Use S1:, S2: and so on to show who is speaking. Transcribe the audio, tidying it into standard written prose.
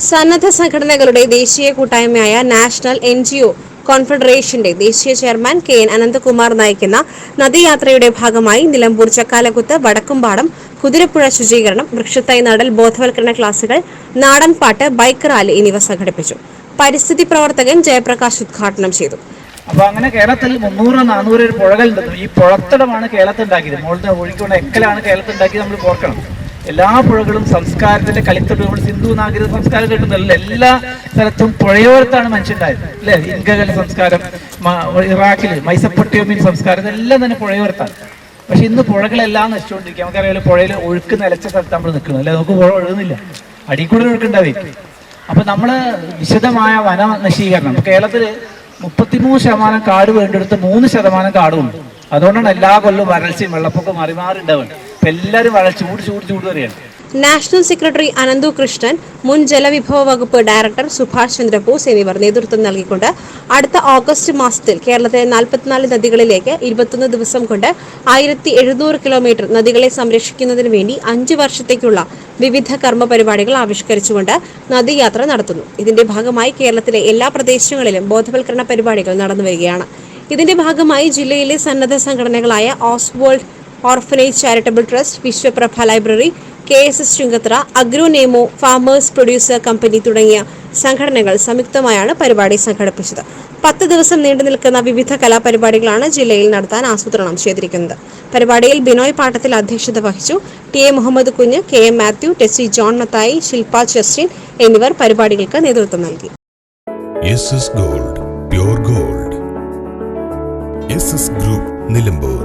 S1: സന്നദ്ധ സംഘടനകളുടെ ദേശീയ കൂട്ടായ്മയായ നാഷണൽ NGO കോൺഫെഡറേഷന്റെ ദേശീയ ചെയർമാൻ KN അനന്തകുമാർ നയിക്കുന്ന നദിയാത്രയുടെ ഭാഗമായി നിലമ്പൂർ ചക്കാലക്കുത്ത് വടക്കുംപാടം കുതിരപ്പുഴ ശുചീകരണം, വൃക്ഷത്തൈ നടൽ, ബോധവൽക്കരണ ക്ലാസുകൾ, നാടൻപാട്ട്, ബൈക്ക് റാലി എന്നിവ സംഘടിപ്പിച്ചു. പരിസ്ഥിതി പ്രവർത്തകൻ ജയപ്രകാശ് ഉദ്ഘാടനം ചെയ്തു.
S2: അപ്പോൾ അങ്ങനെ കേരളത്തിൽ 300-400 പുഴകളുണ്ട്. ഈ പുഴത്തടമാണ് കേരളത്തിൽ ഉണ്ടാക്കിയത്. മുകളിൽ ഒഴുകിക്കൊണ്ട് എക്കലാണ് കേരളത്തിൽ ഉണ്ടാക്കിയത്. നമ്മൾ ഓർക്കണം, എല്ലാ പുഴകളും സംസ്കാരത്തിന്റെ കളിത്തൊട്ട് നമ്മൾ സിന്ധു നാഗരിക സംസ്കാരം കിട്ടുന്നില്ല. എല്ലാ സ്ഥലത്തും പുഴയോരത്താണ് മനുഷ്യണ്ടായത് അല്ലെ. ഇൻകകളുടെ സംസ്കാരം, ഇറാഖില് മൈസപ്പൊട്ടിയോമിയൻ സംസ്കാരം, ഇതെല്ലാം തന്നെ പുഴയോരത്താണ്. പക്ഷെ ഇന്ന് പുഴകളെല്ലാം നശിച്ചുകൊണ്ടിരിക്കുക. നമുക്കറിയാലോ, പുഴയിൽ ഒഴുക്ക് നിലച്ച സ്ഥലത്ത് നമ്മൾ നിൽക്കുന്നത് അല്ലെ. നമുക്ക് പുഴ ഒഴുകുന്നില്ല, അടിക്കൂടെ ഒഴുക്കുണ്ടാവും. അപ്പൊ നമ്മള് വിശദമായ വന നശീകരണം. കേരളത്തില് 33% കാട് വേണ്ടെടുത്ത് 3% കാടുമുണ്ട്. അതുകൊണ്ടാണ് എല്ലാ കൊല്ലവും വരൾച്ചയും വെള്ളപ്പൊക്കം മാറി ഉണ്ടാവുന്നത്. ഇപ്പൊ എല്ലാവരും ചൂട് വരികയാണ്.
S1: നാഷണൽ സെക്രട്ടറി അനന്തു കൃഷ്ണൻ, മുൻ ജലവിഭവ വകുപ്പ് ഡയറക്ടർ സുഭാഷ് ചന്ദ്രബോസ് എന്നിവർ നേതൃത്വം നൽകിക്കൊണ്ട് അടുത്ത ഓഗസ്റ്റ് മാസത്തിൽ കേരളത്തിലെ 44 നദികളിലേക്ക് 21 ദിവസം കൊണ്ട് 1700 കിലോമീറ്റർ നദികളെ സംരക്ഷിക്കുന്നതിന് വേണ്ടി 5 വർഷത്തേക്കുള്ള വിവിധ കർമ്മ പരിപാടികൾ ആവിഷ്കരിച്ചുകൊണ്ട് നദിയാത്ര നടത്തുന്നു. ഇതിന്റെ ഭാഗമായി കേരളത്തിലെ എല്ലാ പ്രദേശങ്ങളിലും ബോധവൽക്കരണ പരിപാടികൾ നടന്നുവരികയാണ്. ഇതിന്റെ ഭാഗമായി ജില്ലയിലെ സന്നദ്ധ സംഘടനകളായ Oswald orphanage charitable trust, Vishwaprabha library, KSS Chungathara, അഗ്രോനേമോ, ഫാമേഴ്സ് പ്രൊഡ്യൂസർ കമ്പനി തുടങ്ങിയ സംഘടനകൾ സംയുക്തമായാണ് പരിപാടി സംഘടിപ്പിച്ചത്. 10 ദിവസം നീണ്ടു നിൽക്കുന്ന വിവിധ കലാപരിപാടികളാണ് ജില്ലയിൽ നടത്താൻ ആസൂത്രണം ചെയ്തിരിക്കുന്നത്. പരിപാടിയിൽ ബിനോയ് പാട്ടത്തിൽ അധ്യക്ഷത വഹിച്ചു. TA മുഹമ്മദ് കുഞ്ഞ്, KM മാത്യു, ടെസ്സി ജോൺ മത്തായി, ശില്പ ജസ്റ്റിൻ എന്നിവർ പരിപാടികൾക്ക് നേതൃത്വം നൽകി.
S3: SS Gold, Pure Gold. SS Group, Nilambur.